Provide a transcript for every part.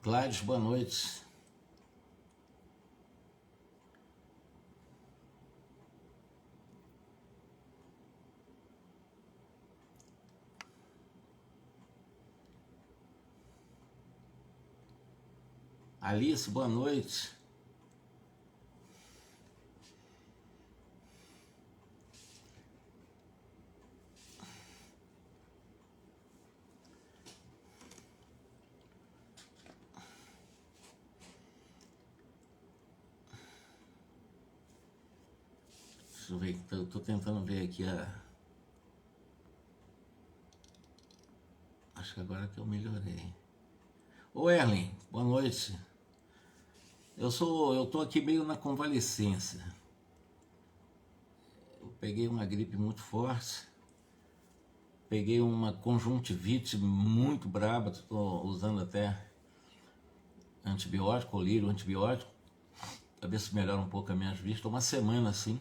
Gladys, boa noite. Alice, boa noite. Deixa eu ver, tô tentando ver aqui Acho que agora que eu melhorei. Ô Erlen, boa noite. Eu tô aqui meio na convalescência. Eu peguei uma gripe muito forte. Peguei uma conjuntivite muito braba. Tô usando até antibiótico, colírio, antibiótico. Pra ver se melhora um pouco as minhas vistas. Uma semana assim.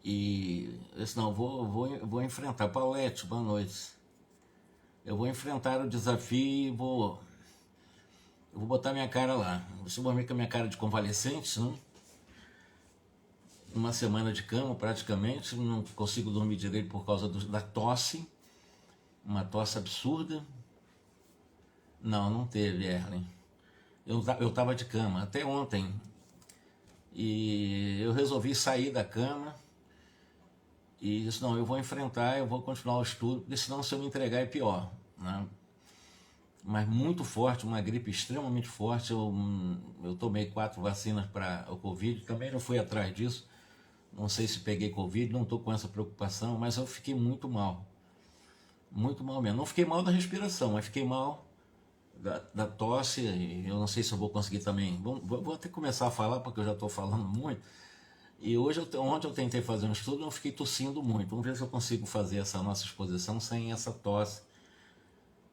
E eu disse, não, vou enfrentar. Paulette, boa noite. Eu vou enfrentar o desafio e vou botar minha cara lá. Você vai ver com a minha cara de convalescente, né? Uma semana de cama praticamente, não consigo dormir direito por causa da tosse. Uma tosse absurda. Não teve, Erlen. Eu tava de cama até ontem. E eu resolvi sair da cama. E disse, não, eu vou enfrentar, eu vou continuar o estudo, porque senão se eu me entregar é pior, né? Mas muito forte, uma gripe extremamente forte. Eu tomei 4 vacinas para o Covid, também não fui atrás disso. Não sei se peguei Covid, não estou com essa preocupação, mas eu fiquei muito mal. Muito mal mesmo. Não fiquei mal da respiração, mas fiquei mal da tosse. Eu não sei se eu vou conseguir também. Vou até começar a falar, porque eu já estou falando muito. E ontem eu tentei fazer um estudo e eu fiquei tossindo muito. Vamos ver se eu consigo fazer essa nossa exposição sem essa tosse.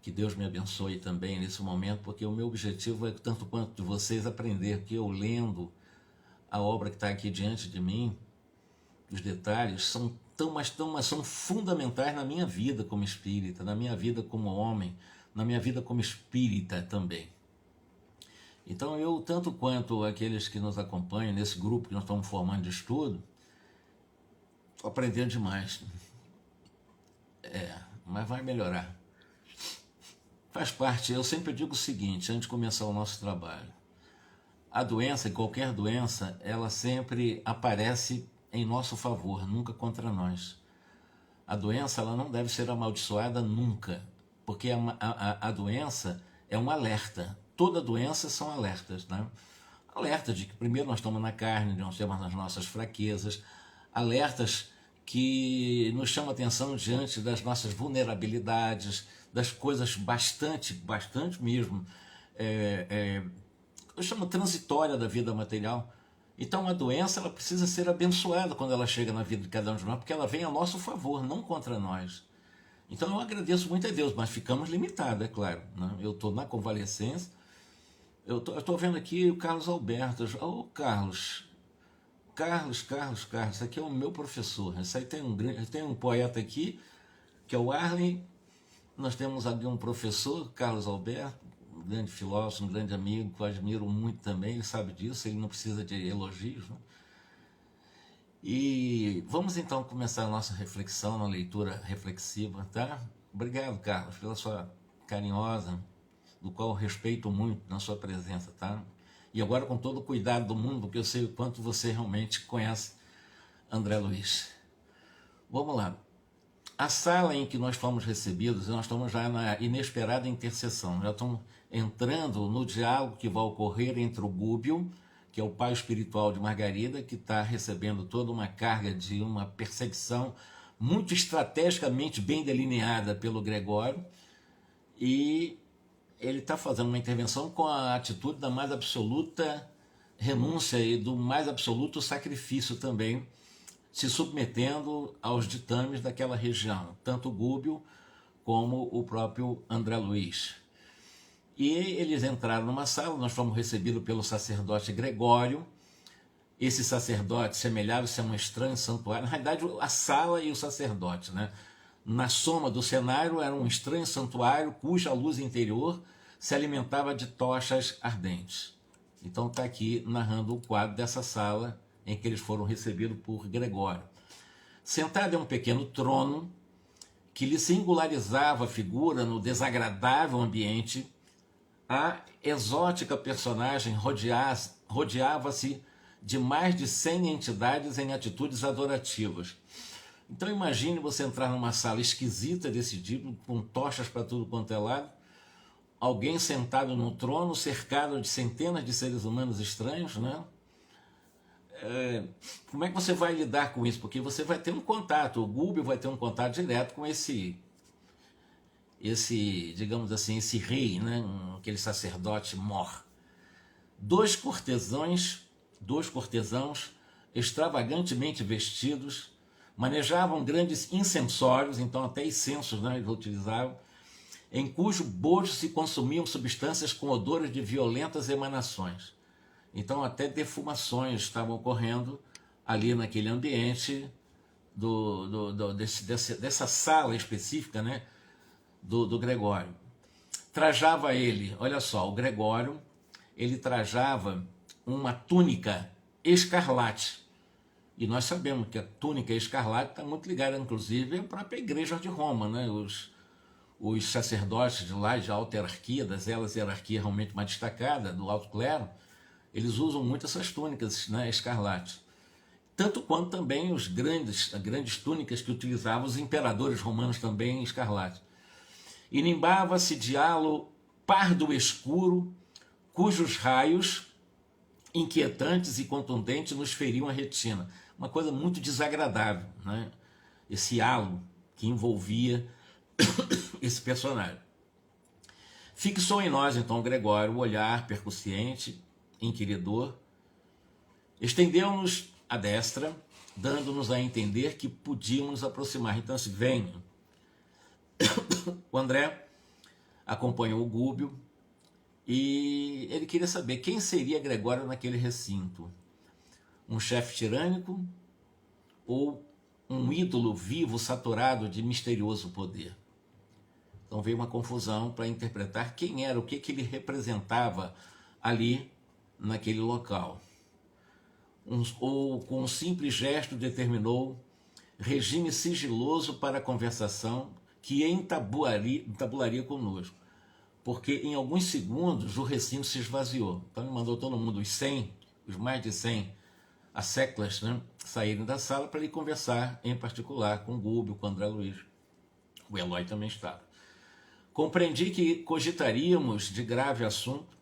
Que Deus me abençoe também nesse momento, porque o meu objetivo é, tanto quanto de vocês, aprender, que eu lendo a obra que está aqui diante de mim, os detalhes são mas são fundamentais na minha vida como espírita, na minha vida como homem, na minha vida como espírita também. Então eu, tanto quanto aqueles que nos acompanham nesse grupo que nós estamos formando de estudo, estou aprendendo demais. Mas vai melhorar. Faz parte. Eu sempre digo o seguinte, antes de começar o nosso trabalho. A doença, qualquer doença, ela sempre aparece em nosso favor, nunca contra nós. A doença, ela não deve ser amaldiçoada nunca, porque a doença é um alerta. Toda doença são alertas, né? Alerta de que primeiro nós estamos na carne, nós temos as nossas fraquezas, alertas que nos chamam a atenção diante das nossas vulnerabilidades, das coisas bastante mesmo, eu chamo transitória da vida material. Então a doença, ela precisa ser abençoada quando ela chega na vida de cada um de nós, porque ela vem a nosso favor, não contra nós. Então eu agradeço muito a Deus, mas ficamos limitados, é claro, né? Eu estou na convalescência. Eu tô vendo aqui o Carlos Alberto. Ô, Carlos, esse aqui é o meu professor. Esse aí tem um poeta aqui, que é o Arlen. Nós temos aqui um professor, Carlos Alberto, um grande filósofo, um grande amigo, que eu admiro muito também, ele sabe disso, ele não precisa de elogios, né? E vamos então começar a nossa reflexão, na leitura reflexiva, tá? Obrigado, Carlos, pela sua carinhosa, do qual eu respeito muito na sua presença, tá? E agora com todo o cuidado do mundo, porque eu sei o quanto você realmente conhece André Luiz. Vamos lá. A sala em que nós fomos recebidos, nós estamos já na inesperada intercessão, já estamos entrando no diálogo que vai ocorrer entre o Gúbio, que é o pai espiritual de Margarida, que está recebendo toda uma carga de uma perseguição muito estrategicamente bem delineada pelo Gregório, e ele está fazendo uma intervenção com a atitude da mais absoluta renúncia e do mais absoluto sacrifício também, se submetendo aos ditames daquela região, tanto o Gúbio como o próprio André Luiz. E eles entraram numa sala, nós fomos recebidos pelo sacerdote Gregório. Esse sacerdote semelhava-se a um estranho santuário, na realidade a sala e o sacerdote, né? Na soma do cenário era um estranho santuário cuja luz interior se alimentava de tochas ardentes. Então está aqui narrando o quadro dessa sala em que eles foram recebidos por Gregório. Sentado em um pequeno trono que lhe singularizava a figura no desagradável ambiente, a exótica personagem rodeava-se de mais de 100 entidades em atitudes adorativas. Então imagine você entrar numa sala esquisita desse tipo, com tochas para tudo quanto é lado, alguém sentado num trono, cercado de centenas de seres humanos estranhos, né? Como é que você vai lidar com isso? Porque você vai ter um contato, o Gúbio vai ter um contato direto com esse, digamos assim, esse rei, né? Aquele sacerdote mor. Dois cortesãos extravagantemente vestidos manejavam grandes incensórios, então até incensos, né, eles utilizavam, em cujo bojo se consumiam substâncias com odores de violentas emanações. Então até defumações estavam ocorrendo ali naquele ambiente dessa sala específica, né, do Gregório. Trajava ele, olha só, o Gregório, ele trajava uma túnica escarlate. E nós sabemos que a túnica escarlate está muito ligada, inclusive, à própria igreja de Roma, né? Os sacerdotes de lá, de alta hierarquia, das hierarquia realmente mais destacada, do alto clero, eles usam muito essas túnicas, né, escarlate. Tanto quanto também as grandes túnicas que utilizavam os imperadores romanos também escarlate. E nimbava-se de halo pardo escuro, cujos raios inquietantes e contundentes nos feriam a retina. Uma coisa muito desagradável, né? Esse halo que envolvia esse personagem. Fixou em nós, então, Gregório, o olhar percussiente, inquiridor, estendeu-nos a destra, dando-nos a entender que podíamos nos aproximar. Então, se venha. O André acompanhou o Gúbio e ele queria saber quem seria Gregório naquele recinto. Um chefe tirânico ou um ídolo vivo saturado de misterioso poder? Então veio uma confusão para interpretar quem era, o que ele representava ali naquele local. Ou com um simples gesto determinou regime sigiloso para a conversação que entabularia conosco. Porque em alguns segundos o recinto se esvaziou. Então ele mandou todo mundo, os mais de 100 asseclas, né, saírem da sala para ele conversar, em particular, com o Gúbio, com o André Luiz. O Eloy também estava. Compreendi que cogitaríamos de grave assunto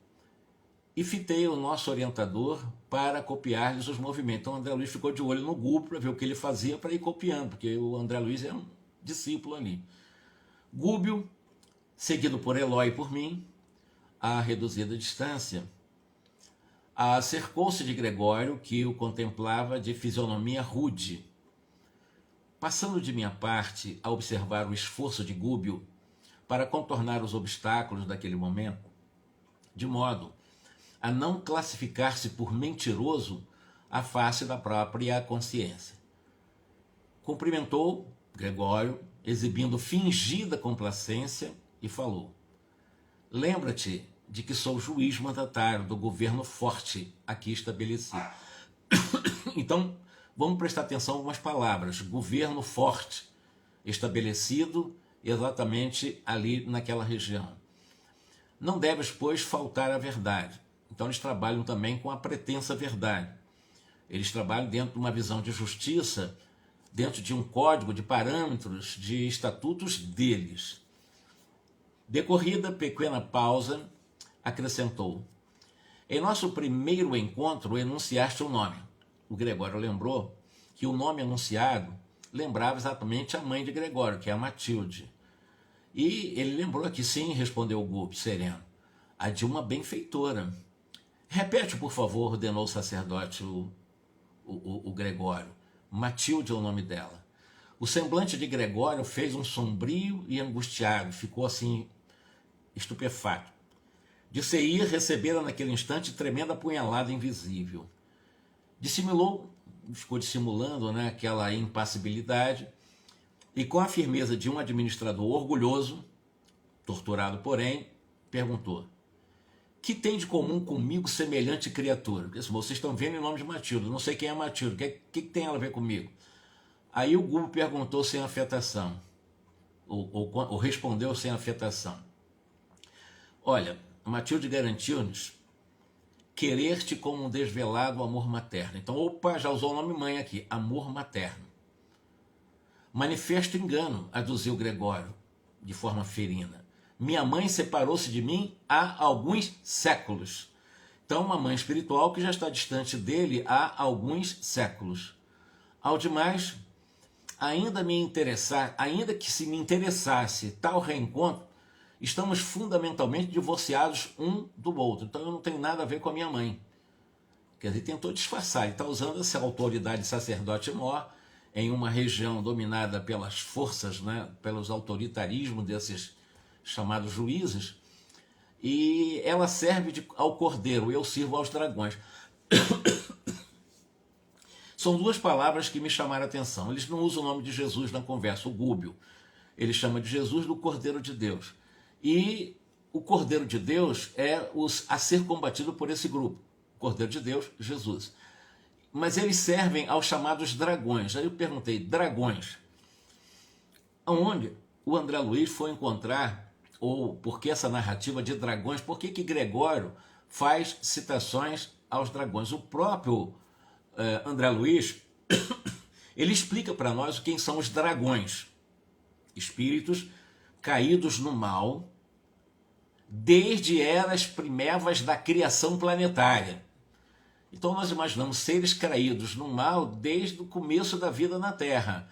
e fitei o nosso orientador para copiar-lhes os movimentos. Então o André Luiz ficou de olho no Gúbio para ver o que ele fazia para ir copiando, porque o André Luiz é um discípulo ali. Gúbio, seguido por Eloy e por mim, a reduzida distância, acercou-se de Gregório, que o contemplava de fisionomia rude. Passando de minha parte a observar o esforço de Gúbio para contornar os obstáculos daquele momento, de modo a não classificar-se por mentiroso à face da própria consciência. Cumprimentou Gregório, exibindo fingida complacência, e falou: lembra-te de que sou juiz mandatário do governo forte aqui estabelecido. Então, vamos prestar atenção a algumas palavras. Governo forte, estabelecido exatamente ali naquela região. Não deves, pois, faltar à verdade. Então eles trabalham também com a pretensa verdade. Eles trabalham dentro de uma visão de justiça, dentro de um código de parâmetros, de estatutos deles. Decorrida pequena pausa, acrescentou: em nosso primeiro encontro enunciaste o nome. O Gregório lembrou que o nome anunciado lembrava exatamente a mãe de Gregório, que é a Matilde. E ele lembrou que sim, respondeu o Gúbio, sereno, a de uma benfeitora. Repete, por favor, ordenou o sacerdote o Gregório. Matilde é o nome dela. O semblante de Gregório fez um sombrio e angustiado, ficou assim, estupefato. De Seir recebera naquele instante tremenda apunhalada invisível. Ficou dissimulando, né, aquela impassibilidade, e com a firmeza de um administrador orgulhoso, torturado porém, perguntou: Que tem de comum comigo semelhante criatura? Porque assim, vocês estão vendo em nome de Matilde, não sei quem é Matilde, o que tem ela a ver comigo? Aí o Google perguntou sem afetação, ou respondeu sem afetação. Olha, Matilde garantiu-nos querer-te como um desvelado amor materno. Então, opa, já usou o nome mãe aqui, amor materno. Manifesto engano, aduziu Gregório, de forma ferina. Minha mãe separou-se de mim há alguns séculos. Então, uma mãe espiritual que já está distante dele há alguns séculos. Ao demais, ainda que se me interessasse tal reencontro, estamos fundamentalmente divorciados um do outro. Então eu não tenho nada a ver com a minha mãe. Quer dizer, tentou disfarçar. Ele está usando essa autoridade sacerdote-mor em uma região dominada pelas forças, né, pelos autoritarismos desses chamados juízes, e ela serve ao cordeiro, eu sirvo aos dragões. São duas palavras que me chamaram a atenção. Eles não usam o nome de Jesus na conversa, o Gúbio. Ele chama de Jesus do Cordeiro de Deus. E o Cordeiro de Deus é a ser combatido por esse grupo. Cordeiro de Deus, Jesus. Mas eles servem aos chamados dragões. Aí eu perguntei, dragões, aonde o André Luiz foi encontrar, ou por que essa narrativa de dragões, por que Gregório faz citações aos dragões? O próprio André Luiz, ele explica para nós quem são os dragões. Espíritos caídos no mal, desde eras primevas da criação planetária. Então nós imaginamos seres caídos no mal desde o começo da vida na Terra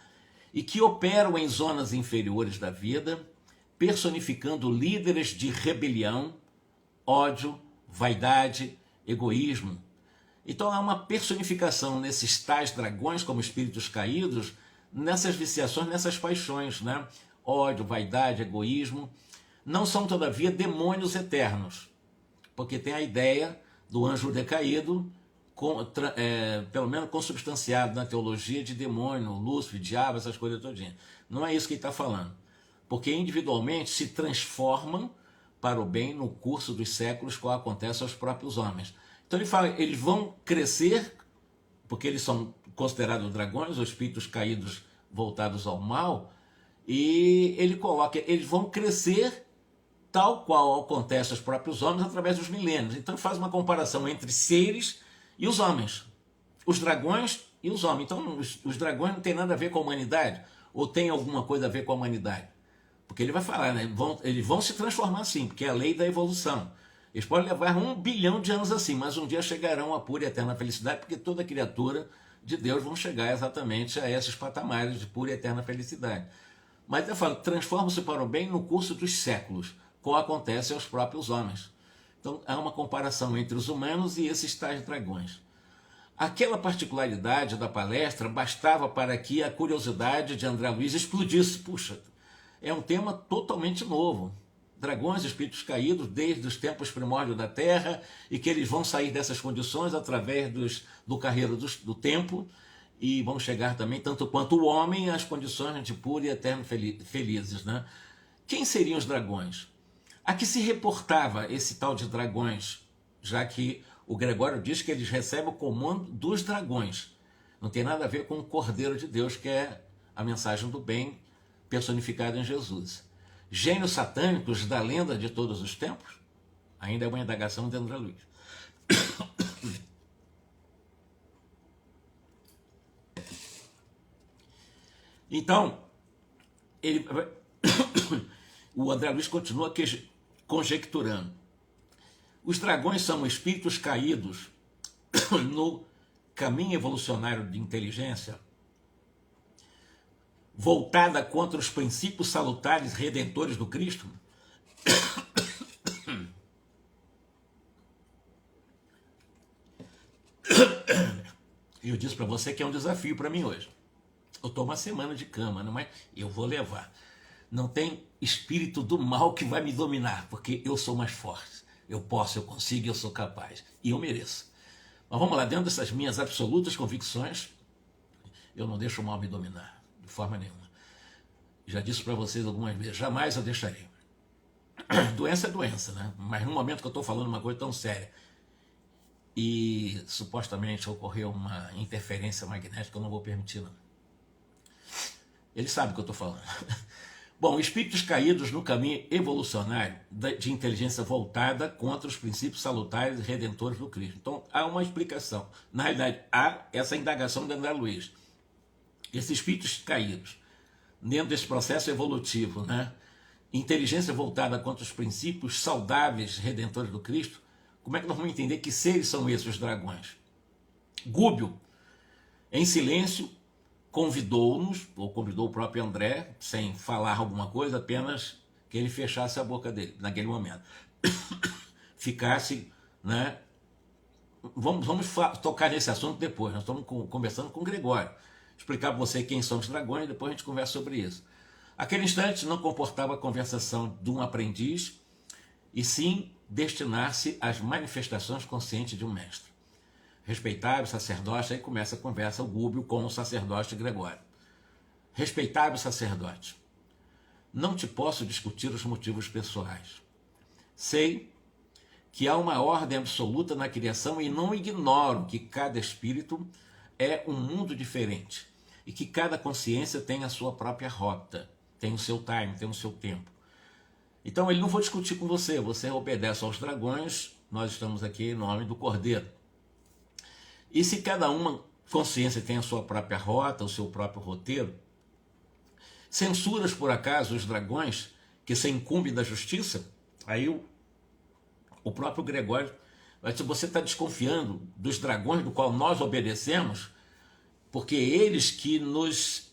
e que operam em zonas inferiores da vida, personificando líderes de rebelião, ódio, vaidade, egoísmo. Então há uma personificação nesses tais dragões como espíritos caídos, nessas viciações, nessas paixões, né? Ódio, vaidade, egoísmo. Não são, todavia, demônios eternos, porque tem a ideia do anjo decaído, pelo menos consubstanciado na teologia de demônio, Lúcifer, diabo, essas coisas todinhas. Não é isso que ele está falando, porque individualmente se transformam para o bem no curso dos séculos, como acontece aos próprios homens. Então ele fala, eles vão crescer, porque eles são considerados dragões, ou espíritos caídos voltados ao mal, e ele coloca, eles vão crescer tal qual acontece aos próprios homens através dos milênios. Então ele faz uma comparação entre seres e os homens, os dragões e os homens. Então os dragões não têm nada a ver com a humanidade, ou tem alguma coisa a ver com a humanidade? Porque ele vai falar, né? Eles vão se transformar sim, porque é a lei da evolução. Eles podem levar 1 bilhão de anos assim, mas um dia chegarão à pura e eterna felicidade, porque toda criatura de Deus vão chegar exatamente a esses patamares de pura e eterna felicidade. Mas eu falo, transformam-se para o bem no curso dos séculos, como acontece aos próprios homens. Então há uma comparação entre os humanos e esses tais dragões. Aquela particularidade da palestra bastava para que a curiosidade de André Luiz explodisse. Puxa, é um tema totalmente novo. Dragões, espíritos caídos desde os tempos primórdios da Terra, e que eles vão sair dessas condições através do carreiro do tempo, e vão chegar também, tanto quanto o homem, às condições de pura e eterno felizes, né? Quem seriam os dragões? A que se reportava esse tal de dragões, já que o Gregório diz que eles recebem o comando dos dragões. Não tem nada a ver com o Cordeiro de Deus, que é a mensagem do bem personificada em Jesus. Gênios satânicos da lenda de todos os tempos? Ainda é uma indagação de André Luiz. Então, o André Luiz continua conjecturando. Os dragões são espíritos caídos no caminho evolucionário de inteligência, voltada contra os princípios salutares redentores do Cristo? Eu disse para você que é um desafio para mim hoje. Eu estou uma semana de cama, mas eu vou levar. Não tem espírito do mal que vai me dominar, porque eu sou mais forte. Eu posso, eu consigo, eu sou capaz. E eu mereço. Mas vamos lá, dentro dessas minhas absolutas convicções, eu não deixo o mal me dominar, de forma nenhuma. Já disse para vocês algumas vezes, jamais eu deixarei. doença é doença, né? Mas no momento que eu estou falando uma coisa tão séria e supostamente ocorreu uma interferência magnética, eu não vou permitir, não. Ele sabe o que eu estou falando. Bom, espíritos caídos no caminho evolucionário de inteligência voltada contra os princípios salutares e redentores do Cristo. Então, há uma explicação. Na realidade, há essa indagação de André Luiz. Esses espíritos caídos, dentro desse processo evolutivo, né? Inteligência voltada contra os princípios saudáveis redentores do Cristo, como é que nós vamos entender que seres são esses os dragões? Gúbio, em silêncio, convidou-nos, ou convidou o próprio André, sem falar alguma coisa, apenas que ele fechasse a boca dele, naquele momento. Ficasse, né? Vamos tocar nesse assunto depois, nós estamos conversando com o Gregório. Explicar para você quem são os dragões, depois a gente conversa sobre isso. Aquele instante não comportava a conversação de um aprendiz, e sim destinar-se às manifestações conscientes de um mestre. Respeitável sacerdote, aí começa a conversa, o Gúbio com o sacerdote Gregório. Respeitável sacerdote, não te posso discutir os motivos pessoais. Sei que há uma ordem absoluta na criação e não ignoro que cada espírito é um mundo diferente e que cada consciência tem a sua própria rota, tem o seu time, tem o seu tempo. Então ele não vou discutir com você, você obedece aos dragões, nós estamos aqui em nome do Cordeiro. E se cada uma consciência tem a sua própria rota, o seu próprio roteiro, censuras por acaso os dragões que se incumbem da justiça? Aí o próprio Gregório, se você está desconfiando dos dragões do qual nós obedecemos, porque eles que nos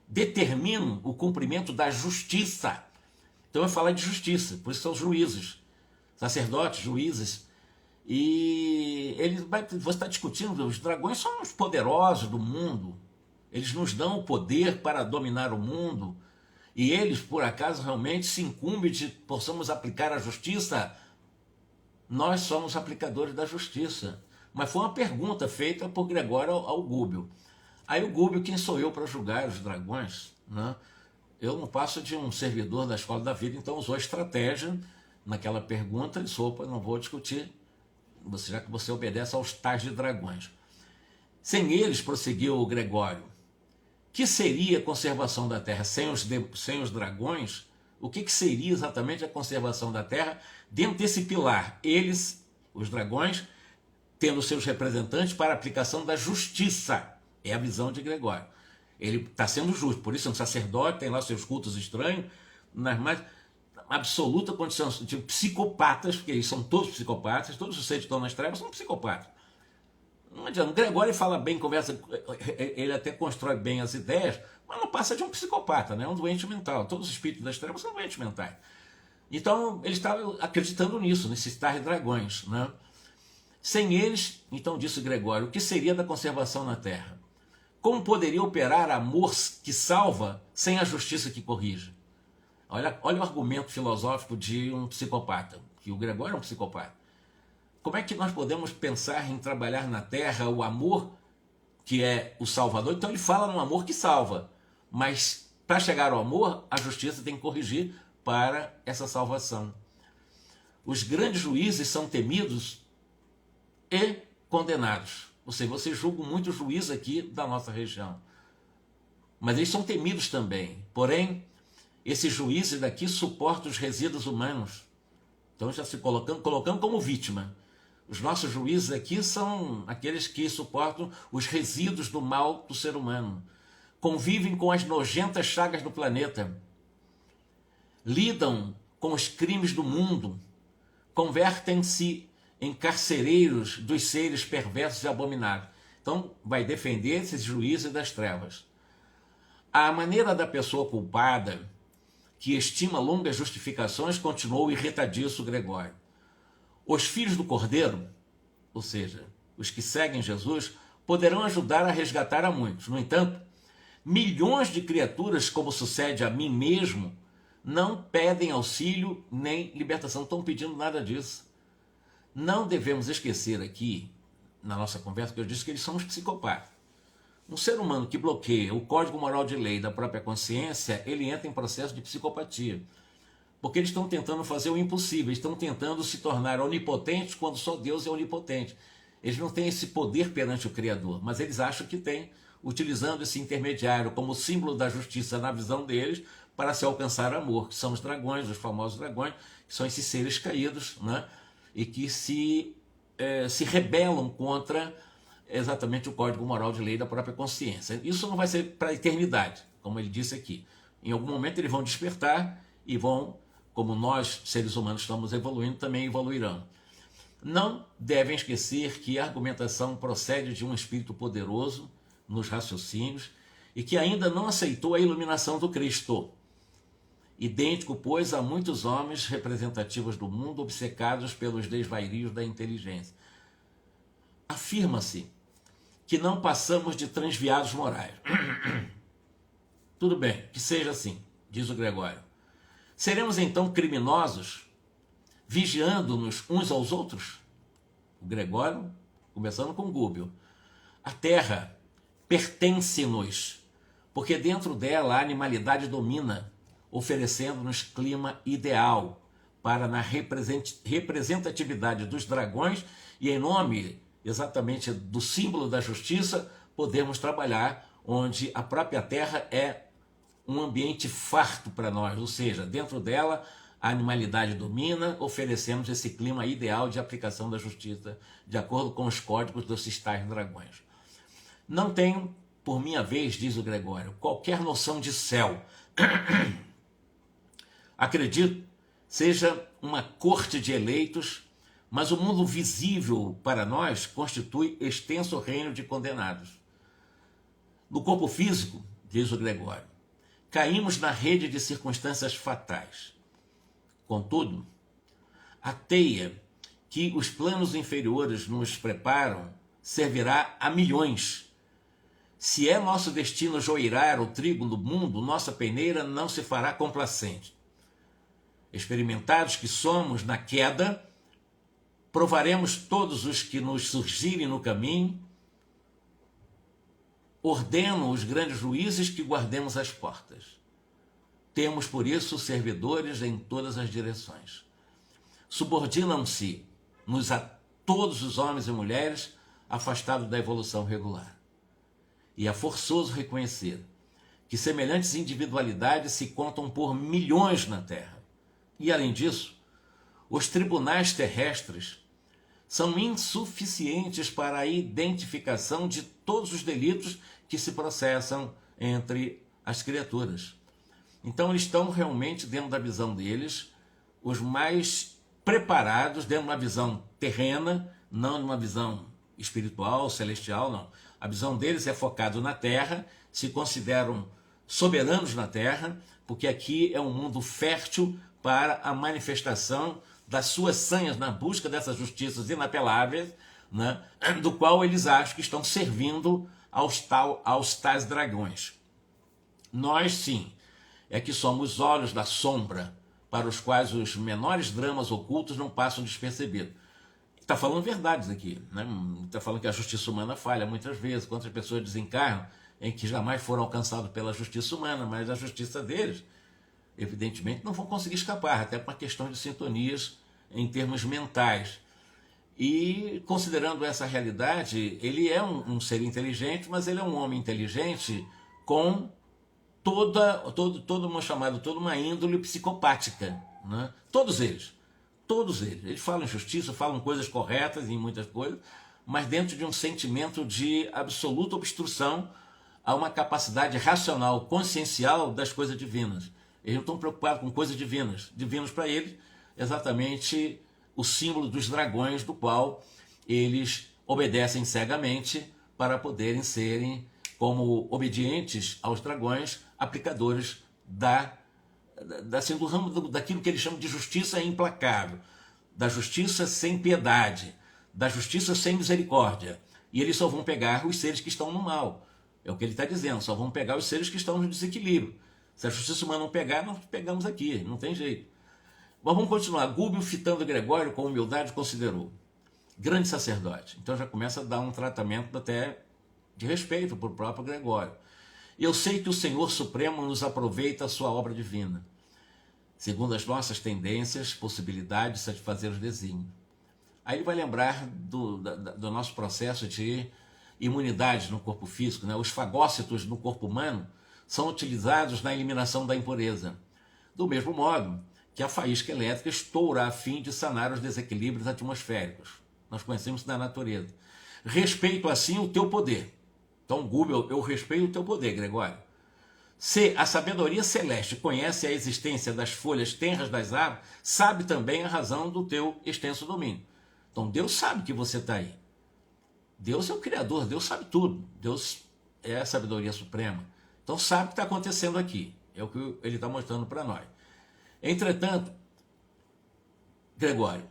determinam o cumprimento da justiça. Então eu falar de justiça, por isso são juízes, sacerdotes, juízes. E você está discutindo, os dragões são os poderosos do mundo, eles nos dão o poder para dominar o mundo, e eles, por acaso, realmente se incumbem de possamos aplicar a justiça. Nós somos aplicadores da justiça. Mas foi uma pergunta feita por Gregório ao Gúbio. Aí o Gúbio, quem sou eu para julgar os dragões? Né? Eu não passo de um servidor da escola da vida, então usou a estratégia naquela pergunta, e sopa, não vou discutir, já que você obedece aos tais de dragões. Sem eles, prosseguiu o Gregório, que seria a conservação da Terra sem os dragões? O que seria exatamente a conservação da Terra dentro desse pilar? Eles, os dragões, tendo seus representantes para a aplicação da justiça. É a visão de Gregório. Ele está sendo justo, por isso é um sacerdote, tem lá seus cultos estranhos, nas mais absoluta condição de psicopatas, porque eles são todos psicopatas, todos os seres que estão nas trevas são psicopatas. Não adianta, o Gregório fala bem, conversa, ele até constrói bem as ideias, mas não passa de um psicopata, né? Um doente mental. Todos os espíritos das trevas são doentes mentais. Então, ele estava acreditando nisso, nesses tais dragões, né? Sem eles, então disse Gregório, o que seria da conservação na Terra? Como poderia operar amor que salva sem a justiça que corrige? Olha o argumento filosófico de um psicopata, que o Gregório é um psicopata. Como é que nós podemos pensar em trabalhar na Terra o amor que é o Salvador? Então ele fala no amor que salva, mas para chegar ao amor, a justiça tem que corrigir para essa salvação. Os grandes juízes são temidos e condenados. Ou seja, você julga muitos juízes aqui da nossa região, mas eles são temidos também. Porém, esses juízes daqui suportam os resíduos humanos. Então já se colocando como vítima. Os nossos juízes aqui são aqueles que suportam os resíduos do mal do ser humano. Convivem com as nojentas chagas do planeta. Lidam com os crimes do mundo. Convertem-se em carcereiros dos seres perversos e abomináveis. Então vai defender esses juízes das trevas. A maneira da pessoa culpada, que estima longas justificações, continuou irritadiço Gregório. Os filhos do Cordeiro, ou seja, os que seguem Jesus, poderão ajudar a resgatar a muitos. No entanto, milhões de criaturas, como sucede a mim mesmo, não pedem auxílio nem libertação, não estão pedindo nada disso. Não devemos esquecer aqui, na nossa conversa, que eu disse que eles são os psicopatas. Um ser humano que bloqueia o código moral de lei da própria consciência, ele entra em processo de psicopatia. Porque eles estão tentando fazer o impossível, eles estão tentando se tornar onipotentes quando só Deus é onipotente. Eles não têm esse poder perante o Criador, mas eles acham que têm, utilizando esse intermediário como símbolo da justiça na visão deles, para se alcançar amor, que são os dragões, os famosos dragões, que são esses seres caídos, né? E que se rebelam contra exatamente o código moral de lei da própria consciência. Isso não vai ser para a eternidade, como ele disse aqui. Em algum momento eles vão despertar e vão, como nós, seres humanos, estamos evoluindo, também evoluirão. Não devem esquecer que a argumentação procede de um espírito poderoso nos raciocínios e que ainda não aceitou a iluminação do Cristo. Idêntico, pois, a muitos homens representativos do mundo obcecados pelos desvairios da inteligência. Afirma-se que não passamos de transviados morais. Tudo bem, que seja assim, diz o Gregório. Seremos então criminosos, vigiando-nos uns aos outros? O Gregório, começando com Gúbio. A terra pertence-nos, porque dentro dela a animalidade domina, oferecendo-nos clima ideal para, na representatividade dos dragões e em nome exatamente do símbolo da justiça, podermos trabalhar onde a própria terra é um ambiente farto para nós, ou seja, dentro dela a animalidade domina, oferecemos esse clima ideal de aplicação da justiça, de acordo com os códigos dos tais dragões. Não tenho, por minha vez, diz o Gregório, qualquer noção de céu. Acredito, seja uma corte de eleitos, mas o mundo visível para nós constitui extenso reino de condenados. No corpo físico, diz o Gregório, caímos na rede de circunstâncias fatais. Contudo, a teia que os planos inferiores nos preparam servirá a milhões. Se é nosso destino joirar o trigo do mundo, nossa peneira não se fará complacente. Experimentados que somos na queda, provaremos todos os que nos surgirem no caminho. Ordeno os grandes juízes que guardemos as portas. Temos, por isso, servidores em todas as direções. Subordinam-se-nos a todos os homens e mulheres afastados da evolução regular. E é forçoso reconhecer que semelhantes individualidades se contam por milhões na Terra. E, além disso, os tribunais terrestres são insuficientes para a identificação de todos os delitos que se processam entre as criaturas. Então, eles estão realmente, dentro da visão deles, os mais preparados, dentro de uma visão terrena, não de uma visão espiritual, celestial, não. A visão deles é focada na Terra, se consideram soberanos na Terra, porque aqui é um mundo fértil para a manifestação das suas sanhas na busca dessas justiças inapeláveis, né, do qual eles acham que estão servindo aos tais dragões. Nós, sim, é que somos olhos da sombra para os quais os menores dramas ocultos não passam despercebidos. Está falando verdades aqui, né? Está falando que a justiça humana falha muitas vezes, quantas pessoas desencarnam em que jamais foram alcançados pela justiça humana, mas a justiça deles, evidentemente, não vão conseguir escapar, até por questão de sintonias em termos mentais. E, considerando essa realidade, ele é um ser inteligente, mas ele é um homem inteligente com toda uma índole psicopática, né? Todos eles. Eles falam justiça, falam coisas corretas em muitas coisas, mas dentro de um sentimento de absoluta obstrução a uma capacidade racional, consciencial das coisas divinas. Eles não estão preocupados com coisas divinas. Divinos para eles, exatamente o símbolo dos dragões, do qual eles obedecem cegamente para poderem serem, como obedientes aos dragões, aplicadores do ramo daquilo que eles chamam de justiça implacável, da justiça sem piedade, da justiça sem misericórdia. E eles só vão pegar os seres que estão no mal. É o que ele está dizendo, só vão pegar os seres que estão no desequilíbrio. Se a justiça humana não pegar, nós pegamos aqui, não tem jeito. Mas vamos continuar. Gúbio, fitando Gregório, com humildade, considerou: grande sacerdote. Então já começa a dar um tratamento até de respeito para o próprio Gregório. Eu sei que o Senhor Supremo nos aproveita a sua obra divina. segundo as nossas tendências, possibilidades, satisfazer os desígnios. Aí ele vai lembrar do nosso processo de imunidade no corpo físico, né? Os fagócitos no corpo humano são utilizados na eliminação da impureza. Do mesmo modo que a faísca elétrica estoura a fim de sanar os desequilíbrios atmosféricos. Nós conhecemos da natureza. Respeito assim o teu poder. Então, Google, eu respeito o teu poder, Gregório. Se a sabedoria celeste conhece a existência das folhas tenras das árvores, sabe também a razão do teu extenso domínio. Então, Deus sabe que você está aí. Deus é o Criador, Deus sabe tudo. Deus é a sabedoria suprema. Então, sabe o que está acontecendo aqui. É o que ele está mostrando para nós. Entretanto, Gregório,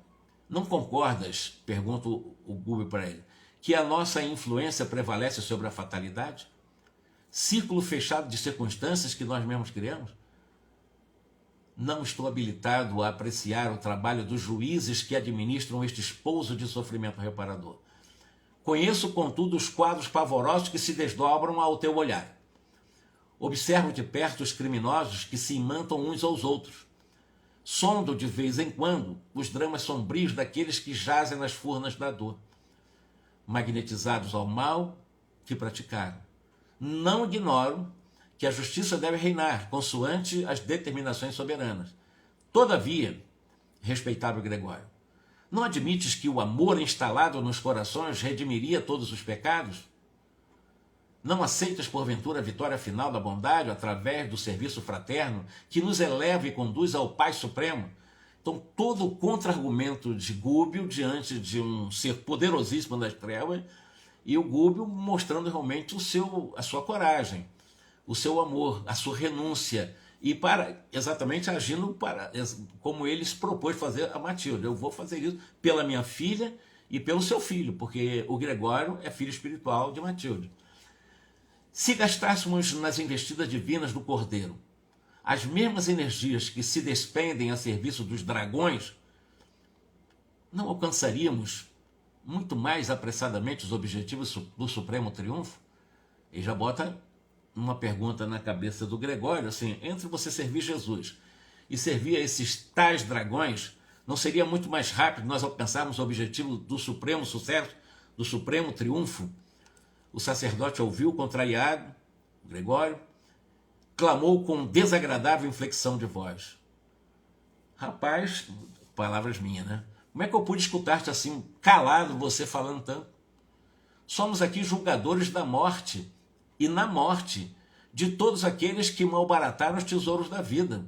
não concordas, pergunta o Google para ele, que a nossa influência prevalece sobre a fatalidade? Círculo fechado de circunstâncias que nós mesmos criamos? Não estou habilitado a apreciar o trabalho dos juízes que administram este espouso de sofrimento reparador. Conheço, contudo, os quadros pavorosos que se desdobram ao teu olhar. Observo de perto os criminosos que se imantam uns aos outros. Sondo de vez em quando os dramas sombrios daqueles que jazem nas furnas da dor, magnetizados ao mal que praticaram. Não ignoro que a justiça deve reinar, consoante as determinações soberanas. Todavia, respeitável Gregório, não admites que o amor instalado nos corações redimiria todos os pecados? Não aceitas, porventura, a vitória final da bondade através do serviço fraterno que nos eleva e conduz ao Pai Supremo? Então, todo o contra-argumento de Gúbio diante de um ser poderosíssimo das trevas, e o Gúbio mostrando realmente a sua coragem, o seu amor, a sua renúncia, e exatamente agindo como ele se propôs fazer a Matilde. Eu vou fazer isso pela minha filha e pelo seu filho, porque o Gregório é filho espiritual de Matilde. Se gastássemos nas investidas divinas do Cordeiro as mesmas energias que se despendem a serviço dos dragões, não alcançaríamos muito mais apressadamente os objetivos do Supremo Triunfo? E já bota uma pergunta na cabeça do Gregório, assim, entre você servir Jesus e servir a esses tais dragões, não seria muito mais rápido nós alcançarmos o objetivo do supremo sucesso, do Supremo Triunfo? O sacerdote ouviu contrariado, Gregório, clamou com desagradável inflexão de voz. Rapaz, palavras minhas, né? Como é que eu pude escutar-te assim, calado, você falando tanto? Somos aqui julgadores da morte e na morte de todos aqueles que malbarataram os tesouros da vida.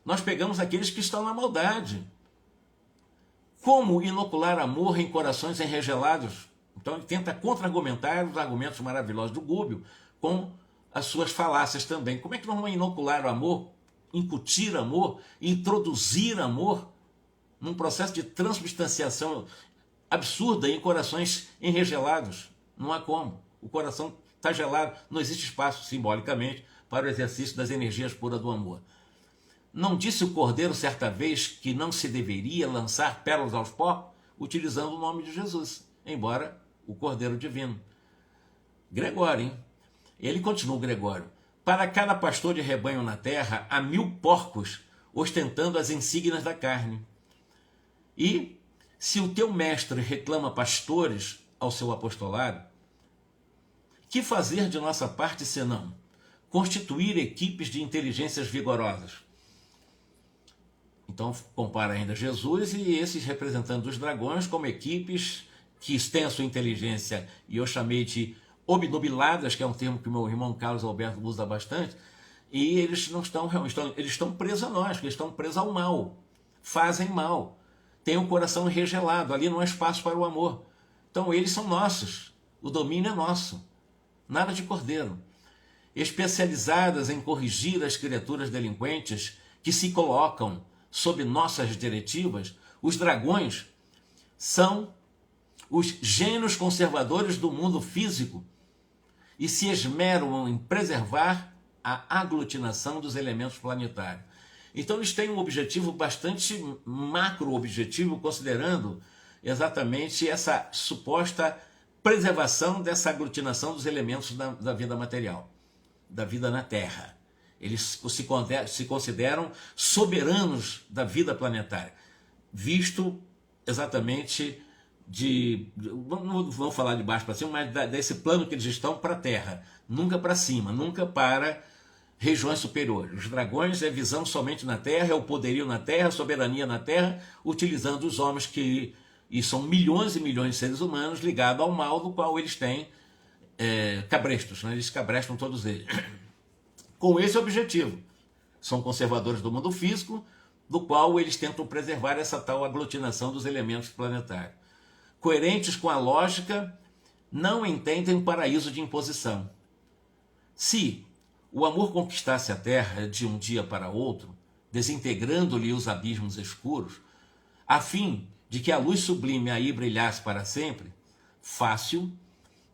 Nós pegamos aqueles que estão na maldade. Como inocular amor em corações enregelados? Então ele tenta contra-argumentar os argumentos maravilhosos do Gúbio com as suas falácias também. Como é que nós vamos inocular o amor, incutir amor, introduzir amor num processo de transubstanciação absurda em corações enregelados? Não há como. O coração está gelado, não existe espaço simbolicamente para o exercício das energias puras do amor. Não disse o Cordeiro certa vez que não se deveria lançar pérolas aos porcos, utilizando o nome de Jesus, embora o Cordeiro Divino. Gregório, hein? Ele continua, Gregório. Para cada pastor de rebanho na terra, há 1000 porcos ostentando as insígnias da carne. E, se o teu mestre reclama pastores ao seu apostolado, que fazer de nossa parte senão constituir equipes de inteligências vigorosas? Então, compara ainda Jesus e esses representantes dos dragões como equipes que têm a sua inteligência, e eu chamei de obnubiladas, que é um termo que meu irmão Carlos Alberto usa bastante, e eles não estão realmente, eles estão presos a nós, eles estão presos ao mal, fazem mal, têm o coração regelado, ali não há espaço para o amor. Então eles são nossos, o domínio é nosso, nada de Cordeiro. Especializadas em corrigir as criaturas delinquentes que se colocam sob nossas diretivas, os dragões são os gênios conservadores do mundo físico e se esmeram em preservar a aglutinação dos elementos planetários. Então eles têm um objetivo bastante macro-objetivo, considerando exatamente essa suposta preservação dessa aglutinação dos elementos da vida material, da vida na Terra. Eles se consideram soberanos da vida planetária, visto exatamente não vou falar de baixo para cima, mas desse plano que eles estão para a Terra, nunca para cima, nunca para regiões superiores. Os dragões é visão somente na Terra, é o poderio na Terra, a soberania na Terra, utilizando os homens e são milhões e milhões de seres humanos ligados ao mal, do qual eles têm cabrestos, né? Eles cabrestam todos eles. Com esse objetivo, são conservadores do mundo físico, do qual eles tentam preservar essa tal aglutinação dos elementos planetários. Coerentes com a lógica, não entendem o paraíso de imposição. Se o amor conquistasse a Terra de um dia para outro, desintegrando-lhe os abismos escuros, a fim de que a luz sublime aí brilhasse para sempre, fácil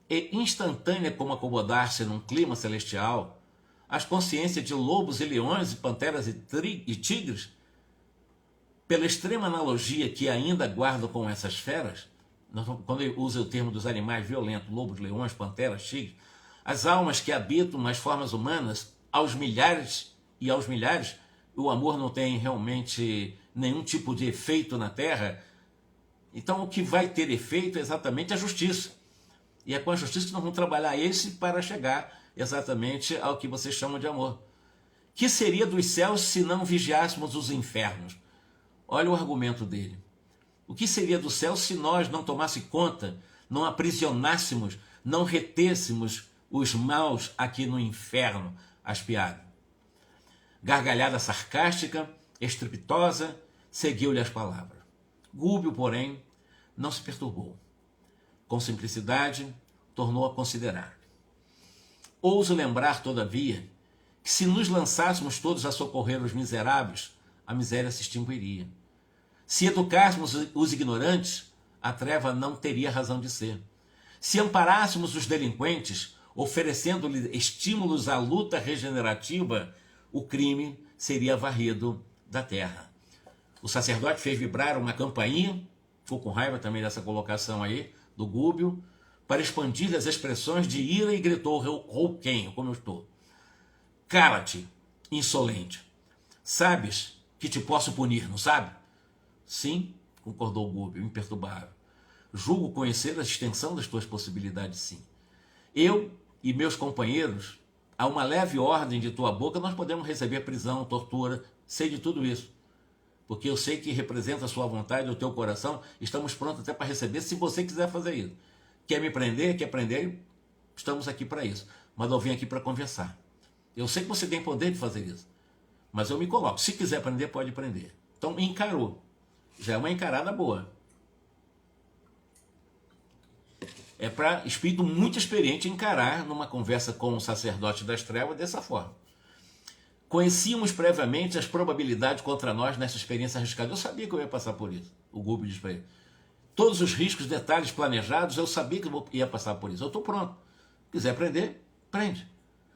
e instantânea como acomodar-se num clima celestial, as consciências de lobos e leões e panteras e tigres, pela extrema analogia que ainda guardam com essas feras, quando ele usa o termo dos animais violentos, lobos, leões, panteras, tigres, as almas que habitam as formas humanas, aos milhares, o amor não tem realmente nenhum tipo de efeito na Terra. Então o que vai ter efeito é exatamente a justiça. E é com a justiça que nós vamos trabalhar para chegar exatamente ao que vocês chamam de amor. Que seria dos céus se não vigiássemos os infernos? Olha o argumento dele. O que seria do céu se nós não tomássemos conta, não aprisionássemos, não retêssemos os maus aqui no inferno, as piadas? Gargalhada sarcástica, estrepitosa, seguiu-lhe as palavras. Gúbio, porém, não se perturbou. Com simplicidade, tornou a considerar. Ouso lembrar, todavia, que se nos lançássemos todos a socorrer os miseráveis, a miséria se extinguiria. Se educássemos os ignorantes, a treva não teria razão de ser. Se amparássemos os delinquentes, oferecendo-lhes estímulos à luta regenerativa, o crime seria varrido da terra. O sacerdote fez vibrar uma campainha, ficou com raiva também dessa colocação aí, do Gúbio, para expandir as expressões de ira e gritou rouquenho, como eu estou. Cala-te, insolente. Sabes que te posso punir, não sabe? Sim, concordou Gúbio, imperturbável. Julgo conhecer a extensão das tuas possibilidades, sim. Eu e meus companheiros, a uma leve ordem de tua boca, nós podemos receber prisão, tortura, sei de tudo isso. Porque eu sei que representa a sua vontade, o teu coração, estamos prontos até para receber, se você quiser fazer isso. Quer me prender, quer prender, estamos aqui para isso. Mas eu vim aqui para conversar. Eu sei que você tem poder de fazer isso, mas eu me coloco. Se quiser prender, pode prender. Então encarou. Já é uma encarada boa. É para espírito muito experiente encarar numa conversa com o sacerdote das trevas dessa forma. Conhecíamos previamente as probabilidades contra nós nessa experiência arriscada. Eu sabia que eu ia passar por isso. O Gúbio diz para ele. Todos os riscos, detalhes planejados, eu sabia que eu ia passar por isso. Eu estou pronto. Quiser prender, prende.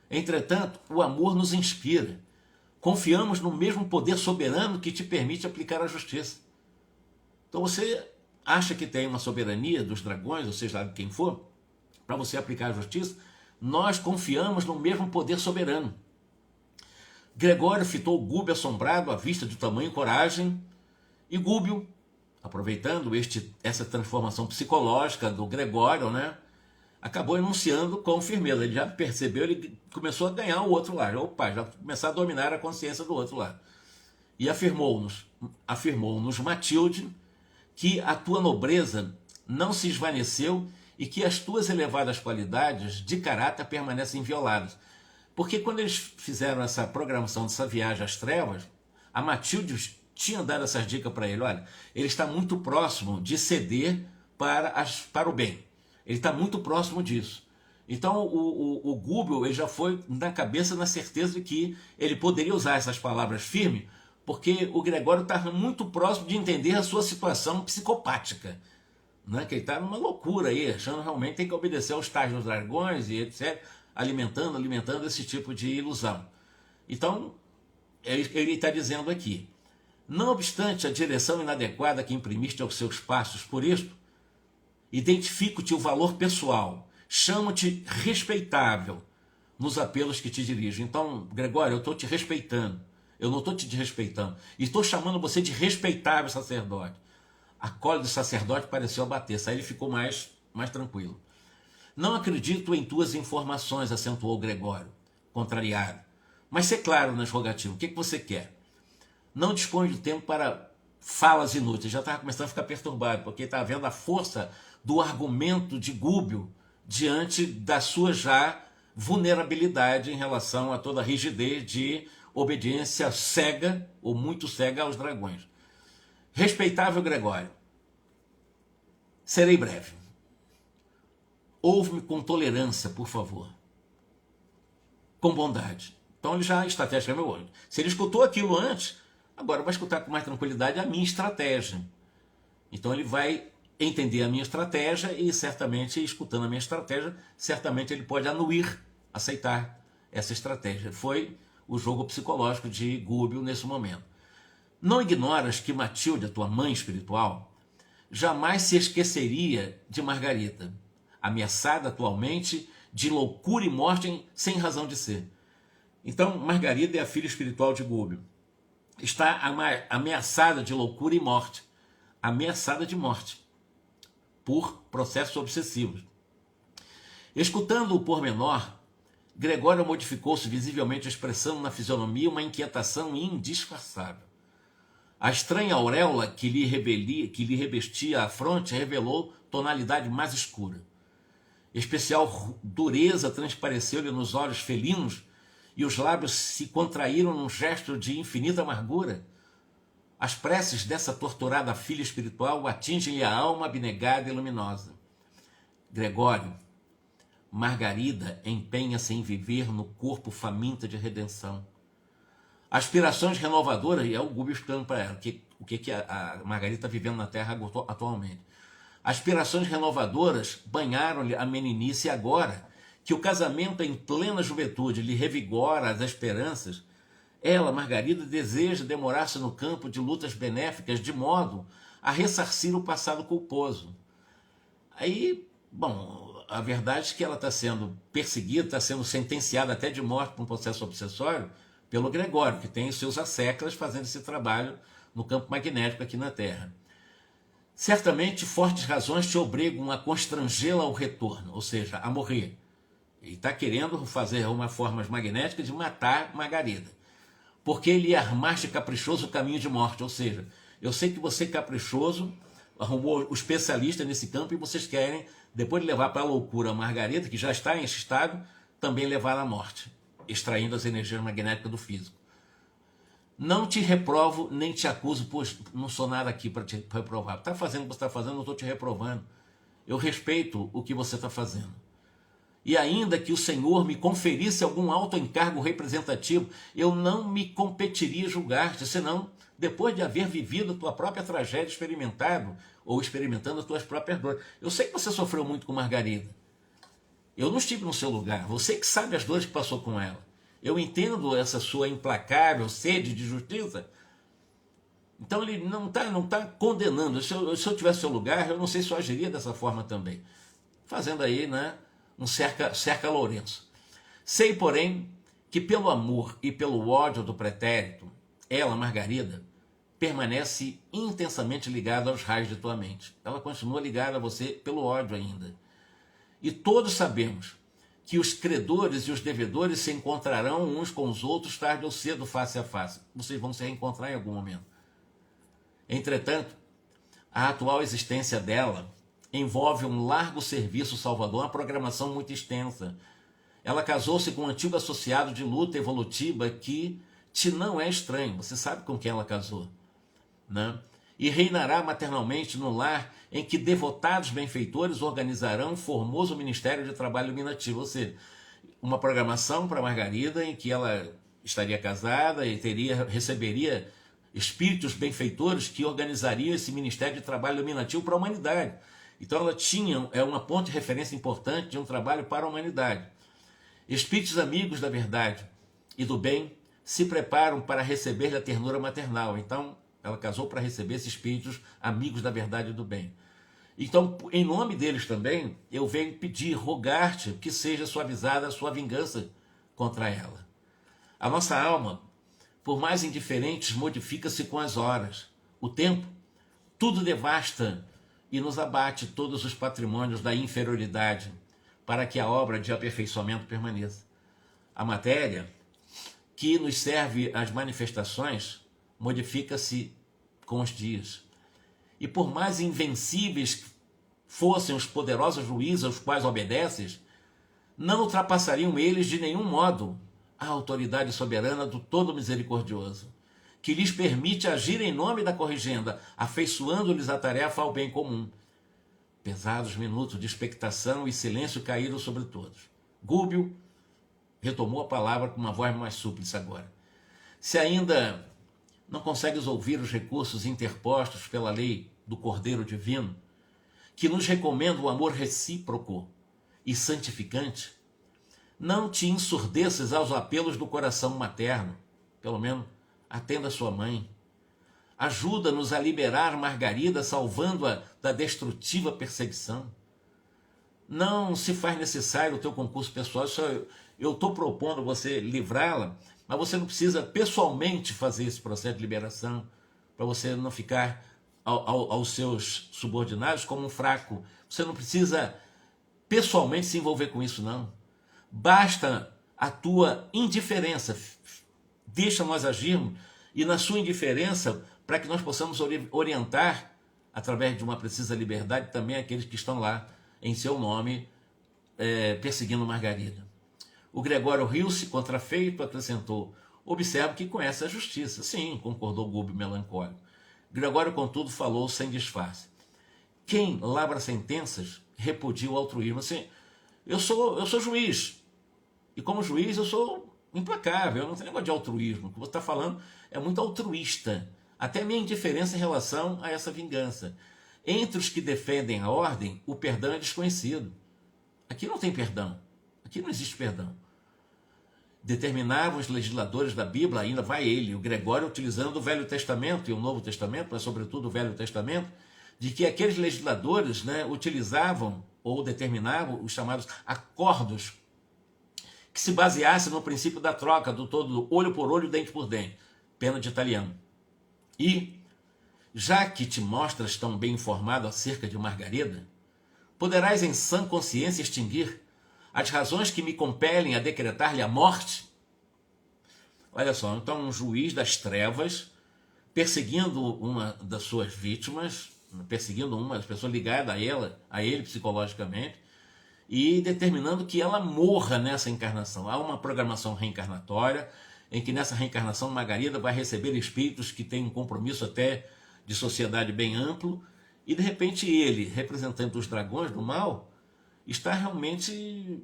Entretanto, o amor nos inspira. Confiamos no mesmo poder soberano que te permite aplicar a justiça. Então você acha que tem uma soberania dos dragões, ou seja, de quem for, para você aplicar a justiça? Nós confiamos no mesmo poder soberano. Gregório fitou Gúbio assombrado à vista de tamanho coragem, e Gúbio, aproveitando essa transformação psicológica do Gregório, né, acabou enunciando com firmeza. Ele já percebeu, ele começou a ganhar o outro lado. Opa, já começou a dominar a consciência do outro lado. E afirmou-nos Matilde, que a tua nobreza não se esvaneceu e que as tuas elevadas qualidades de caráter permanecem invioladas. Porque quando eles fizeram essa programação dessa viagem às trevas, a Matilde tinha dado essas dicas para ele. Olha, ele está muito próximo de ceder para o bem. Ele está muito próximo disso. Então o Gúbio ele já foi na cabeça, na certeza de que ele poderia usar essas palavras firmes, porque o Gregório estava muito próximo de entender a sua situação psicopática. Né? Que ele está numa loucura aí, achando realmente que tem que obedecer aos tais dos dragões e etc., alimentando esse tipo de ilusão. Então, ele está dizendo aqui, não obstante a direção inadequada que imprimiste aos seus passos por isto, identifico-te o valor pessoal, chamo-te respeitável, nos apelos que te dirijo. Então, Gregório, eu estou te respeitando. Eu não estou te desrespeitando. E estou chamando você de respeitável sacerdote. A cólera do sacerdote pareceu abater-se. Aí ele ficou mais tranquilo. Não acredito em tuas informações, acentuou Gregório, contrariado. Mas ser claro nas rogativas. O que você quer? Não dispõe de tempo para falas inúteis. Já estava começando a ficar perturbado, porque estava vendo a força do argumento de Gúbio diante da sua já vulnerabilidade em relação a toda a rigidez de obediência cega ou muito cega aos dragões. Respeitável Gregório, serei breve. Ouve-me com tolerância, por favor. Com bondade. Então ele já estratégia meu olho. Se ele escutou aquilo antes, agora vai escutar com mais tranquilidade a minha estratégia. Então ele vai entender a minha estratégia e certamente, escutando a minha estratégia, certamente ele pode anuir, aceitar essa estratégia. Foi o jogo psicológico de Gúbio nesse momento. Não ignoras que Matilde, a tua mãe espiritual, jamais se esqueceria de Margarida, ameaçada atualmente de loucura e morte sem razão de ser. Então, Margarida é a filha espiritual de Gúbio. Está ameaçada de loucura e morte. Ameaçada de morte por processos obsessivos. Escutando o pormenor, Gregório modificou-se visivelmente, expressando na fisionomia uma inquietação indisfarçável. A estranha auréola que lhe revestia a fronte revelou tonalidade mais escura. Especial dureza transpareceu-lhe nos olhos felinos e os lábios se contraíram num gesto de infinita amargura. As preces dessa torturada filha espiritual atingem-lhe a alma abnegada e luminosa. Gregório, Margarida empenha-se em viver no corpo faminta de redenção. Aspirações renovadoras, e é o Gúbio explicando para ela o que a Margarida está vivendo na Terra atualmente. Aspirações renovadoras banharam-lhe a meninice e agora que o casamento em plena juventude lhe revigora as esperanças, ela, Margarida, deseja demorar-se no campo de lutas benéficas de modo a ressarcir o passado culposo. Aí, bom, a verdade é que ela está sendo perseguida, está sendo sentenciada até de morte por um processo obsessório pelo Gregório, que tem os seus asseclas fazendo esse trabalho no campo magnético aqui na Terra. Certamente, fortes razões te obrigam a constrangê-la ao retorno, ou seja, a morrer. Ele está querendo fazer uma forma magnética de matar Margarida, porque ele armaste caprichoso o caminho de morte, ou seja, eu sei que você caprichoso arrumou o especialista nesse campo e vocês querem, depois de levar para a loucura a Margarida, que já está em esse estado, também levar à morte, extraindo as energias magnéticas do físico. Não te reprovo, nem te acuso, pois não sou nada aqui para te reprovar. Está fazendo o que você está fazendo, não estou te reprovando. Eu respeito o que você está fazendo. E ainda que o Senhor me conferisse algum alto encargo representativo, eu não me competiria julgar-te, senão, depois de haver vivido a tua própria tragédia, experimentando as tuas próprias dores. Eu sei que você sofreu muito com Margarida. Eu não estive no seu lugar. Você que sabe as dores que passou com ela. Eu entendo essa sua implacável sede de justiça. Então ele não tá condenando. Se eu tivesse seu lugar, eu não sei se eu agiria dessa forma também. Fazendo aí, né, um cerca Lourenço. Sei, porém, que pelo amor e pelo ódio do pretérito, ela, Margarida, permanece intensamente ligada aos raios de tua mente. Ela continua ligada a você pelo ódio ainda. E todos sabemos que os credores e os devedores se encontrarão uns com os outros tarde ou cedo, face a face. Vocês vão se reencontrar em algum momento. Entretanto, a atual existência dela envolve um largo serviço salvador, uma programação muito extensa. Ela casou-se com um antigo associado de luta evolutiva que te não é estranho. Você sabe com quem ela casou, né? E reinará maternalmente no lar em que devotados benfeitores organizarão um formoso ministério de trabalho iluminativo, ou seja, uma programação para Margarida em que ela estaria casada e receberia espíritos benfeitores que organizariam esse ministério de trabalho iluminativo para a humanidade. Então ela tinha uma ponte de referência importante de um trabalho para a humanidade. Espíritos amigos da verdade e do bem se preparam para receber a ternura maternal. Então ela casou para receber esses espíritos amigos da verdade e do bem. Então, em nome deles também, eu venho pedir, rogar-te que seja suavizada a sua vingança contra ela. A nossa alma, por mais indiferentes, modifica-se com as horas. O tempo, tudo devasta e nos abate todos os patrimônios da inferioridade, para que a obra de aperfeiçoamento permaneça. A matéria, que nos serve às manifestações, modifica-se com os dias. E por mais invencíveis fossem os poderosos juízes aos quais obedeces, não ultrapassariam eles de nenhum modo a autoridade soberana do Todo Misericordioso, que lhes permite agir em nome da corrigenda, afeiçoando-lhes a tarefa ao bem comum. Pesados minutos de expectação e silêncio caíram sobre todos. Gúbio retomou a palavra com uma voz mais súplice agora. Se ainda não consegues ouvir os recursos interpostos pela lei do Cordeiro Divino, que nos recomenda o amor recíproco e santificante, não te ensurdeças aos apelos do coração materno, pelo menos atenda a sua mãe. Ajuda-nos a liberar Margarida, salvando-a da destrutiva perseguição. Não se faz necessário o teu concurso pessoal, eu estou propondo você livrá-la, mas você não precisa pessoalmente fazer esse processo de liberação, para você não ficar aos seus subordinados como um fraco. Você não precisa pessoalmente se envolver com isso, não. Basta a tua indiferença. Deixa nós agirmos, e na sua indiferença, para que nós possamos orientar, através de uma precisa liberdade, também aqueles que estão lá em seu nome, perseguindo Margarida. O Gregório riu-se contrafeito, acrescentou: observo que conhece a justiça. Sim, concordou Gúbio melancólico. Gregório, contudo, falou sem disfarce. Quem labra sentenças repudia o altruísmo. Assim, eu sou juiz, e como juiz eu sou implacável, eu não tenho negócio de altruísmo. O que você está falando é muito altruísta. Até a minha indiferença em relação a essa vingança. Entre os que defendem a ordem, o perdão é desconhecido. Aqui não tem perdão. Aqui não existe perdão. Determinavam os legisladores da Bíblia, ainda vai ele, o Gregório, utilizando o Velho Testamento e o Novo Testamento, mas sobretudo o Velho Testamento, de que aqueles legisladores, utilizavam ou determinavam os chamados acordos, que se baseassem no princípio da troca, do todo olho por olho, dente por dente, pena de italiano. E, já que te mostras tão bem informado acerca de Margarida, poderás em sã consciência extinguir as razões que me compelem a decretar-lhe a morte? Olha só, então um juiz das trevas, perseguindo uma das suas vítimas, perseguindo uma das pessoas ligadas a ele psicologicamente, e determinando que ela morra nessa encarnação. Há uma programação reencarnatória, em que nessa reencarnação Margarida vai receber espíritos que têm um compromisso até de sociedade bem amplo, e de repente ele, representante dos dragões do mal, está realmente,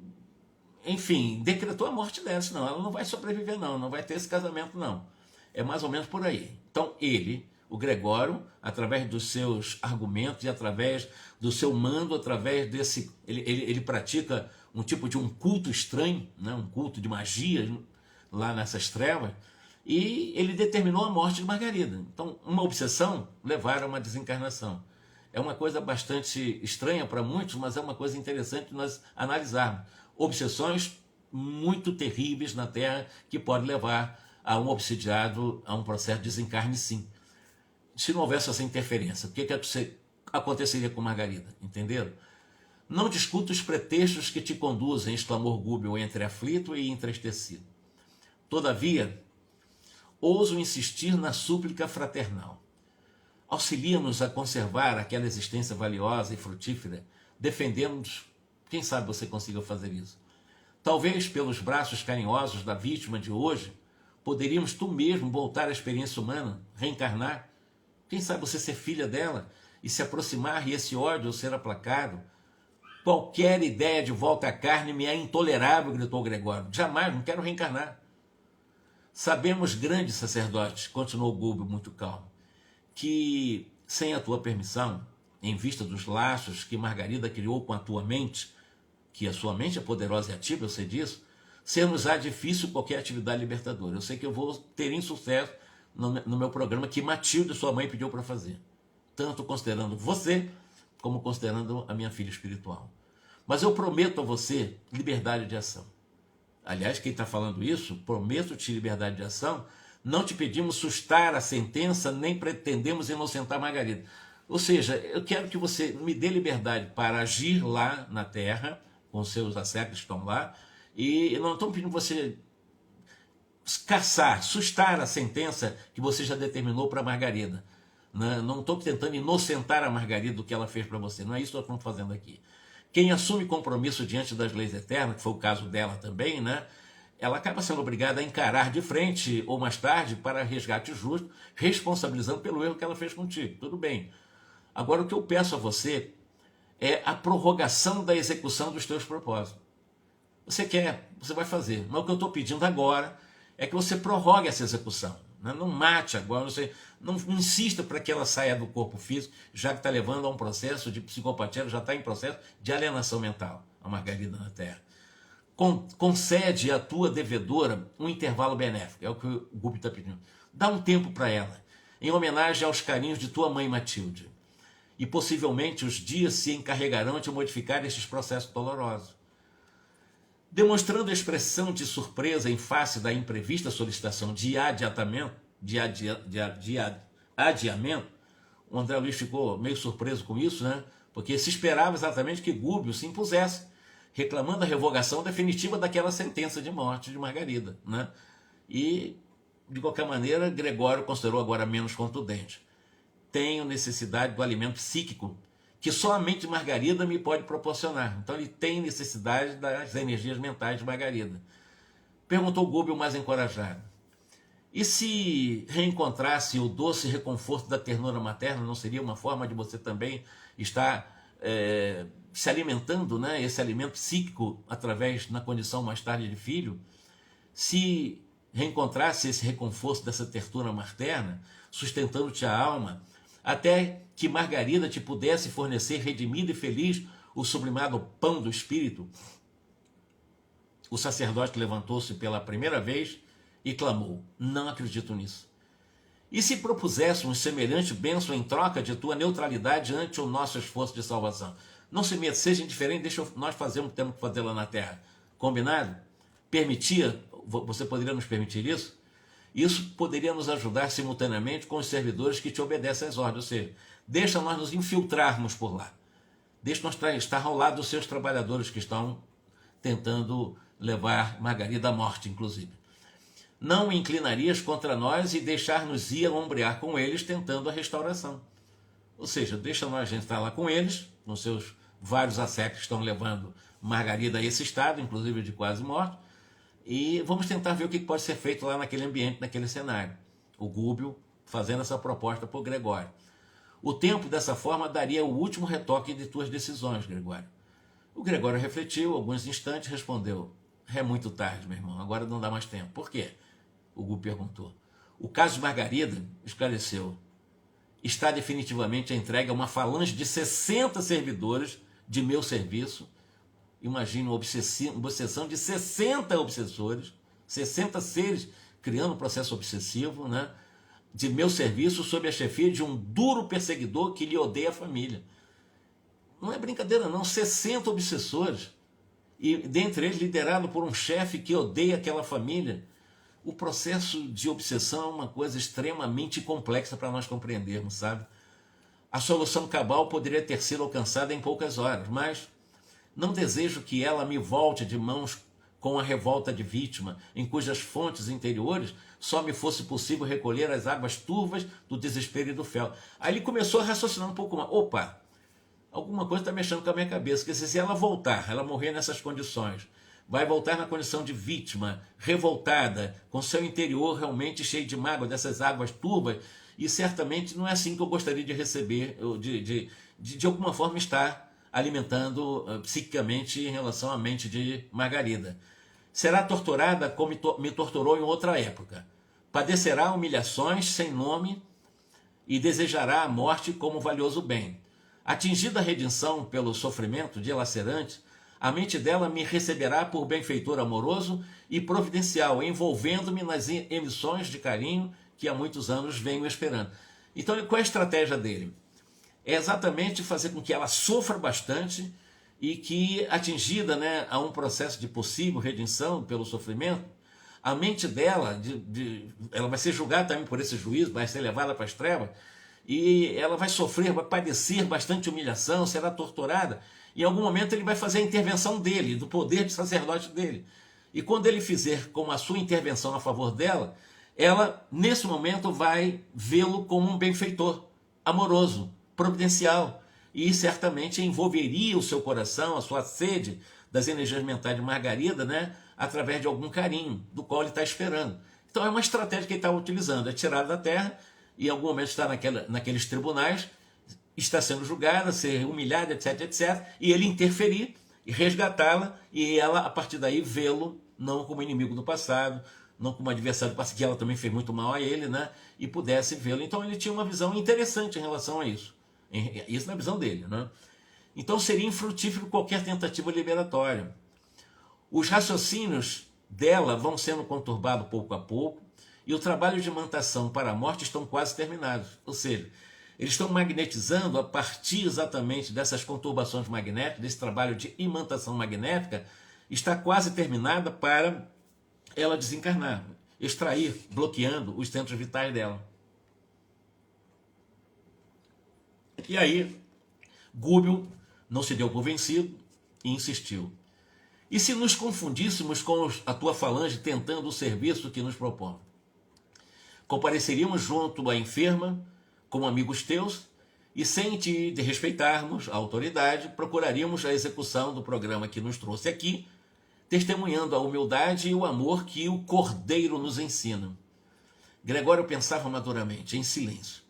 enfim, decretou a morte dela. Não, ela não vai sobreviver não vai ter esse casamento não. É mais ou menos por aí. Então ele, o Gregório, através dos seus argumentos e através do seu mando, através desse, ele pratica um tipo de um culto estranho, um culto de magia lá nessas trevas, e ele determinou a morte de Margarida. Então, uma obsessão levaram a uma desencarnação. É uma coisa bastante estranha para muitos, mas é uma coisa interessante nós analisarmos. Obsessões muito terríveis na Terra que podem levar a um obsidiado, a um processo de desencarne, sim. Se não houvesse essa interferência, o que aconteceria com Margarida? Entenderam? Não discuta os pretextos que te conduzem, exclamou Gúbio, entre aflito e entristecido. Todavia, ouso insistir na súplica fraternal. Auxilia-nos a conservar aquela existência valiosa e frutífera, defendendo-nos. Quem sabe você consiga fazer isso. Talvez pelos braços carinhosos da vítima de hoje, poderíamos tu mesmo voltar à experiência humana, reencarnar. Quem sabe você ser filha dela e se aproximar e esse ódio ser aplacado. Qualquer ideia de volta à carne me é intolerável, gritou Gregório. Jamais, não quero reencarnar. Sabemos, grande sacerdote, continuou Gúbio muito calmo, que sem a tua permissão, em vista dos laços que Margarida criou com a tua mente, que a sua mente é poderosa e ativa, eu sei disso, ser-nos-á difícil qualquer atividade libertadora. Eu sei que eu vou ter insucesso no meu programa que Matilde, sua mãe, pediu para fazer. Tanto considerando você, como considerando a minha filha espiritual. Mas eu prometo a você liberdade de ação. Aliás, quem está falando isso, prometo-te liberdade de ação, não te pedimos sustar a sentença, nem pretendemos inocentar Margarida. Ou seja, eu quero que você me dê liberdade para agir lá na terra, com os seus assédios que estão lá, e não estou pedindo você caçar, sustar a sentença que você já determinou para a Margarida. Não estou tentando inocentar a Margarida do que ela fez para você, não é isso que nós estamos fazendo aqui. Quem assume compromisso diante das leis eternas, que foi o caso dela também, né? Ela acaba sendo obrigada a encarar de frente ou mais tarde para resgate justo, responsabilizando pelo erro que ela fez contigo. Tudo bem. Agora, o que eu peço a você é a prorrogação da execução dos teus propósitos. Você quer, você vai fazer. Mas o que eu estou pedindo agora é que você prorrogue essa execução. Não mate agora, não insista para que ela saia do corpo físico, já que está levando a um processo de psicopatia, ela já está em processo de alienação mental, a Margarida na Terra. Concede à tua devedora um intervalo benéfico, é o que o Gubi está pedindo. Dá um tempo para ela, em homenagem aos carinhos de tua mãe Matilde. E possivelmente os dias se encarregarão de modificar estes processos dolorosos. Demonstrando expressão de surpresa em face da imprevista solicitação de adiamento, o André Luiz ficou meio surpreso com isso, né? Porque se esperava exatamente que Gúbio se impusesse, reclamando a revogação definitiva daquela sentença de morte de Margarida, né? E, de qualquer maneira, Gregório considerou agora menos contundente. Tenho necessidade do alimento psíquico que somente Margarida me pode proporcionar. Então ele tem necessidade das energias mentais de Margarida. Perguntou Gúbio mais encorajado. E se reencontrasse o doce reconforto da ternura materna, não seria uma forma de você também estar se alimentando, né, esse alimento psíquico através, na condição mais tarde de filho? Se reencontrasse esse reconforto dessa ternura materna, sustentando-te a alma, até que Margarida te pudesse fornecer redimido e feliz o sublimado pão do Espírito. O sacerdote levantou-se pela primeira vez e clamou: não acredito nisso. E se propusesse semelhante bênção em troca de tua neutralidade ante o nosso esforço de salvação? Não se meta, seja indiferente, deixa nós fazermos o que temos que fazer lá na terra. Combinado? Permitia, você poderia nos permitir isso? Isso poderia nos ajudar simultaneamente com os servidores que te obedecem às ordens, ou seja, deixa nós nos infiltrarmos por lá. Deixa nós estar ao lado dos seus trabalhadores que estão tentando levar Margarida à morte, inclusive. Não inclinarias contra nós e deixar-nos ir a ombrear com eles, tentando a restauração. Ou seja, deixa nós a gente estar lá com eles, com seus vários assédios que estão levando Margarida a esse estado, inclusive de quase morte, e vamos tentar ver o que pode ser feito lá naquele ambiente, naquele cenário. O Gúbio fazendo essa proposta para o Gregório. O tempo, dessa forma, daria o último retoque de tuas decisões, Gregório. O Gregório refletiu alguns instantes e respondeu: é muito tarde, meu irmão, agora não dá mais tempo. Por quê? O Gúbio perguntou. O caso de Margarida, esclareceu, está definitivamente entregue a uma falange de 60 servidores de meu serviço. Imagina uma obsessão de 60 obsessores, 60 seres criando um processo obsessivo, né, de meu serviço sob a chefia de um duro perseguidor que lhe odeia a família. Não é brincadeira não, 60 obsessores, e dentre eles liderado por um chefe que odeia aquela família. O processo de obsessão é uma coisa extremamente complexa para nós compreendermos, sabe? A solução cabal poderia ter sido alcançada em poucas horas, mas não desejo que ela me volte de mãos com a revolta de vítima, em cujas fontes interiores só me fosse possível recolher as águas turvas do desespero e do fel. Aí ele começou a raciocinar um pouco mais. Opa, alguma coisa está mexendo com a minha cabeça, que se ela voltar, ela morrer nessas condições, vai voltar na condição de vítima, revoltada, com seu interior realmente cheio de mágoa, dessas águas turvas, e certamente não é assim que eu gostaria de receber, de alguma forma estar alimentando psiquicamente em relação à mente de Margarida. Será torturada como me torturou em outra época. Padecerá humilhações sem nome e desejará a morte como valioso bem. Atingida a redenção pelo sofrimento dilacerante, a mente dela me receberá por benfeitor amoroso e providencial, envolvendo-me nas emissões de carinho que há muitos anos venho esperando. Então, qual é a estratégia dele? É exatamente fazer com que ela sofra bastante e que, atingida, né, a um processo de possível redenção pelo sofrimento, a mente dela, ela vai ser julgada também por esse juízo, vai ser levada para as trevas, e ela vai sofrer, vai padecer bastante humilhação, será torturada. Em algum momento ele vai fazer a intervenção dele, do poder de sacerdote dele. E quando ele fizer como a sua intervenção a favor dela, ela, nesse momento, vai vê-lo como um benfeitor, amoroso, providencial, e certamente envolveria o seu coração, a sua sede das energias mentais de Margarida, né, através de algum carinho, do qual ele está esperando. Então é uma estratégia que ele está utilizando, é tirada da terra, e em algum momento está naqueles tribunais, está sendo julgada, ser humilhada, etc, etc, e ele interferir e resgatá-la, e ela, a partir daí, vê-lo não como inimigo do passado, não como adversário do passado, que ela também fez muito mal a ele, né, e pudesse vê-lo. Então ele tinha uma visão interessante em relação a isso. Isso na visão dele, né? Então seria infrutífero qualquer tentativa liberatória. Os raciocínios dela vão sendo conturbados pouco a pouco, e o trabalho de imantação para a morte estão quase terminados. Ou seja, eles estão magnetizando a partir exatamente dessas conturbações magnéticas, desse trabalho de imantação magnética, está quase terminada para ela desencarnar, extrair, bloqueando os centros vitais dela. E aí, Gúbio não se deu por vencido e insistiu. E se nos confundíssemos com a tua falange tentando o serviço que nos propõe? Compareceríamos junto à enferma, como amigos teus, e sem te respeitarmos a autoridade, procuraríamos a execução do programa que nos trouxe aqui, testemunhando a humildade e o amor que o Cordeiro nos ensina. Gregório pensava maduramente, em silêncio.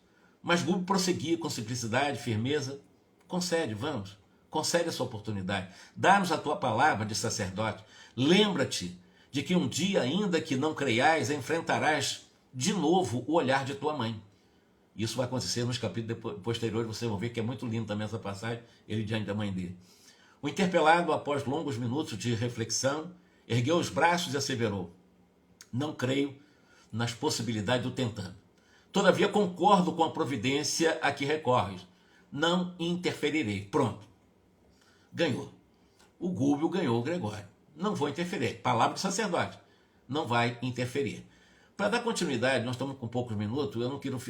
Mas Gúbio prosseguia com simplicidade, firmeza. Concede, vamos. Concede essa oportunidade. Dá-nos a tua palavra de sacerdote. Lembra-te de que um dia, ainda que não creiais, enfrentarás de novo o olhar de tua mãe. Isso vai acontecer nos capítulos posteriores, vocês vão ver que é muito lindo também essa passagem, ele diante da mãe dele. O interpelado, após longos minutos de reflexão, ergueu os braços e asseverou: não creio nas possibilidades do tentando. Todavia concordo com a providência a que recorres. Não interferirei. Pronto. Ganhou. O Gúbio ganhou o Gregório. Não vou interferir. Palavra do sacerdote. Não vai interferir. Para dar continuidade, nós estamos com poucos minutos,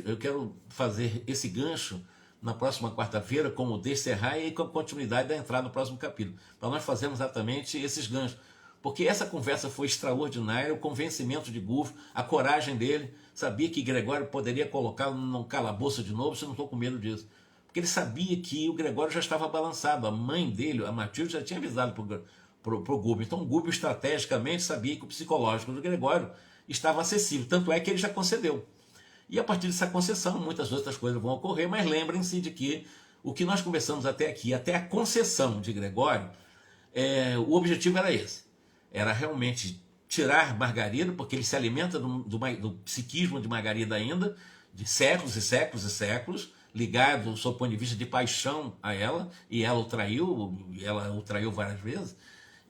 eu quero fazer esse gancho na próxima quarta-feira, como descerrar e com a continuidade da entrada no próximo capítulo, para nós fazermos exatamente esses ganchos. Porque essa conversa foi extraordinária, o convencimento de Gúbio, a coragem dele, sabia que Gregório poderia colocá-lo num calabouço de novo, se eu não estou com medo disso. Porque ele sabia que o Gregório já estava balançado, a mãe dele, a Matilde, já tinha avisado para o Gúbio. Então o Gúbio estrategicamente sabia que o psicológico do Gregório estava acessível, tanto é que ele já concedeu. E a partir dessa concessão, muitas outras coisas vão ocorrer, mas lembrem-se de que o que nós conversamos até aqui, até a concessão de Gregório, o objetivo era esse. Era realmente tirar Margarida, porque ele se alimenta do psiquismo de Margarida ainda, de séculos e séculos e séculos, ligado, sob o ponto de vista de paixão a ela, e ela o traiu várias vezes,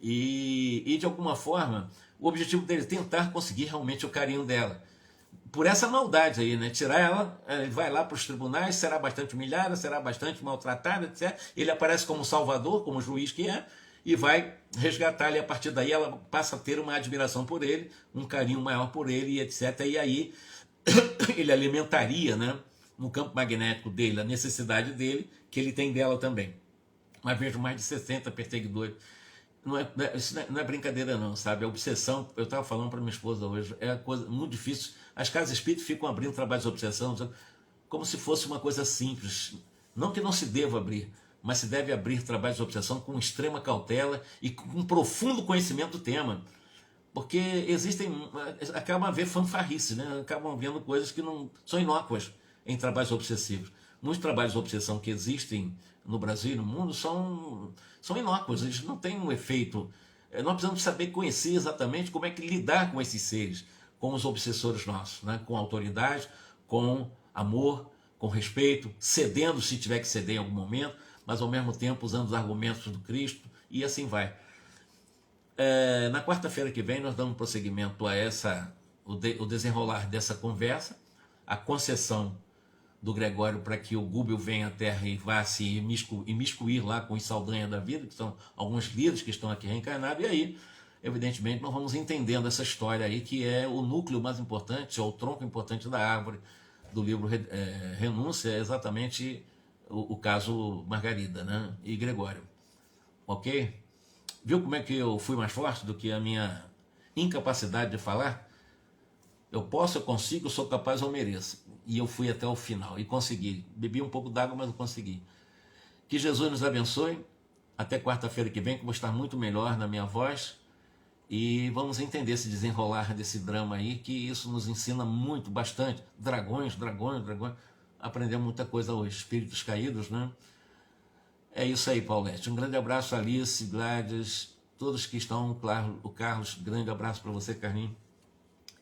e de alguma forma, o objetivo dele é tentar conseguir realmente o carinho dela. Por essa maldade aí, né? Tirar ela, ele vai lá para os tribunais, será bastante humilhada, será bastante maltratada, etc. Ele aparece como salvador, como juiz que é, e vai resgatar-lhe. A partir daí ela passa a ter uma admiração por ele, um carinho maior por ele, etc. E aí ele alimentaria, né, no campo magnético dele, a necessidade dele, que ele tem dela também. Mas vejo mais de 60 perseguidores. Isso não é brincadeira não, sabe? A obsessão, eu estava falando para minha esposa hoje, é uma coisa muito difícil. As casas espíritas ficam abrindo trabalhos de obsessão como se fosse uma coisa simples. Não que não se deva abrir, mas se deve abrir trabalhos de obsessão com extrema cautela e com um profundo conhecimento do tema. Porque acabam a ver fanfarrice, né? Acabam vendo coisas que não são inócuas em trabalhos obsessivos. Muitos trabalhos de obsessão que existem no Brasil e no mundo são inócuos, eles não têm um efeito. Nós precisamos saber conhecer exatamente como é que lidar com esses seres, com os obsessores nossos, né? Com autoridade, com amor, com respeito, cedendo se tiver que ceder em algum momento, mas ao mesmo tempo usando os argumentos do Cristo, e assim vai. Na quarta-feira que vem nós damos prosseguimento a o desenrolar dessa conversa, a concessão do Gregório para que o Gúbio venha à Terra e vá se imiscuir lá com os Saldanha da vida, que são alguns líderes que estão aqui reencarnados, e aí, evidentemente, nós vamos entendendo essa história aí, que é o núcleo mais importante, ou o tronco importante da árvore do livro Renúncia, é exatamente o caso Margarida, né? E Gregório. Ok? Viu como é que eu fui mais forte do que a minha incapacidade de falar? Eu posso, eu consigo, eu sou capaz, eu mereço. E eu fui até o final e consegui. Bebi um pouco d'água, mas eu consegui. Que Jesus nos abençoe. Até quarta-feira que vem, que eu vou estar muito melhor na minha voz. E vamos entender esse desenrolar desse drama aí, que isso nos ensina muito, bastante. Dragões. Aprendemos muita coisa hoje. Espíritos caídos, né? É isso aí, Paulette. Um grande abraço, Alice, Gladys, todos que estão, claro, o Carlos, grande abraço para você, Carlinhos,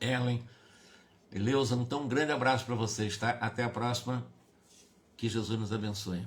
Ellen, Eleusa, então um grande abraço para vocês, tá? Até a próxima, que Jesus nos abençoe.